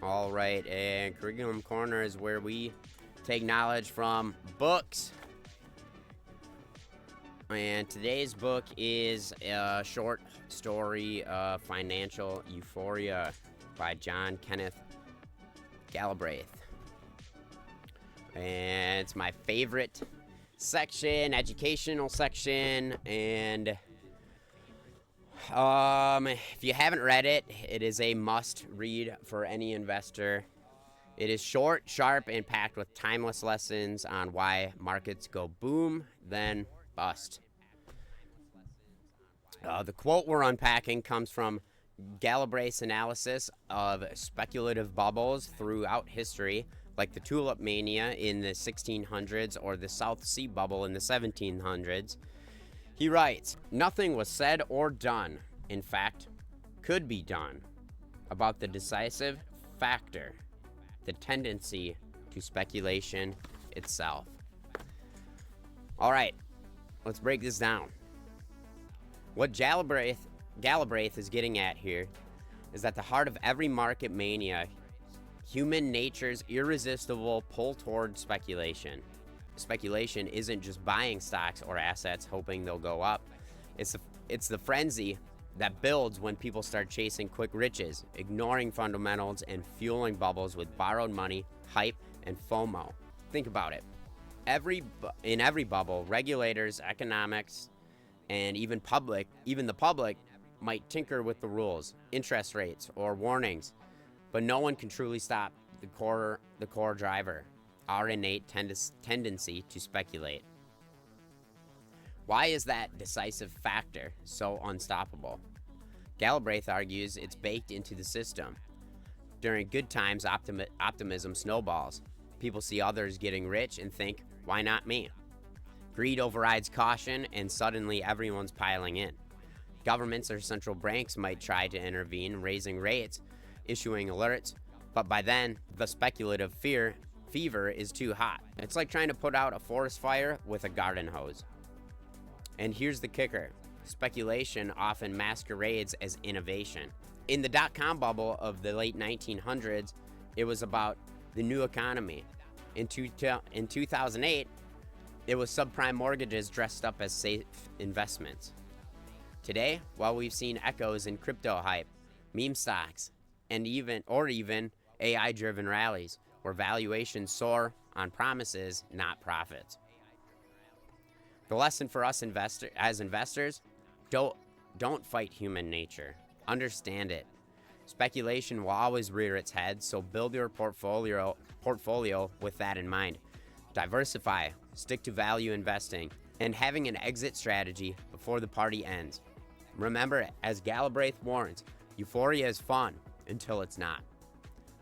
All right, and Curriculum Corner is where we take knowledge from books. And today's book is a short story, Financial Euphoria by John Kenneth Galbraith. And it's my favorite section, educational section, and if you haven't read it, it is a must read for any investor. It is short, sharp, and packed with timeless lessons on why markets go boom, then bust. The quote we're unpacking comes from Galbraith's analysis of speculative bubbles throughout history, like the tulip mania in the 1600s or the South Sea bubble in the 1700s. He writes, "Nothing was said or done, in fact, could be done, about the decisive factor, the tendency to speculation itself." All right, let's break this down. What Galbraith is getting at here is at the heart of every market mania, human nature's irresistible pull toward speculation. Speculation isn't just buying stocks or assets hoping they'll go up. It's the frenzy that builds when people start chasing quick riches, ignoring fundamentals, and fueling bubbles with borrowed money, hype, and FOMO. Think about it. In every bubble, regulators, economics, and even the public might tinker with the rules, interest rates, or warnings, but no one can truly stop the core driver, our innate tendency to speculate. Why is that decisive factor so unstoppable? Galbraith argues it's baked into the system. During good times, optimism snowballs. People see others getting rich and think, why not me? Greed overrides caution, and suddenly everyone's piling in. Governments or central banks might try to intervene, raising rates, issuing alerts, but by then, the speculative fever is too hot. It's like trying to put out a forest fire with a garden hose. And here's the kicker. Speculation often masquerades as innovation. In the dot-com bubble of the late 1900s, it was about the new economy. In 2008, it was subprime mortgages dressed up as safe investments. Today, while we've seen echoes in crypto hype, meme stocks, and even AI-driven rallies, where valuations soar on promises, not profits. The lesson for us as investors, don't fight human nature. Understand it. Speculation will always rear its head, so build your portfolio with that in mind. Diversify, stick to value investing, and having an exit strategy before the party ends. Remember, as Galbraith warns, euphoria is fun until it's not.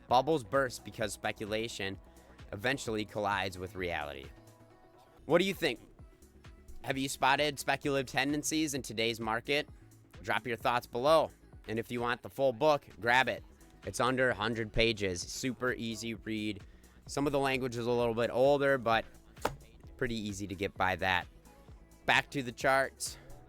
Bubbles burst because speculation eventually collides with reality. What do you think? Have you spotted speculative tendencies in today's market? Drop your thoughts below. And if you want the full book, grab it. It's under 100 pages. Super easy read. Some of the language is a little bit older, but pretty easy to get by that. Back to the charts.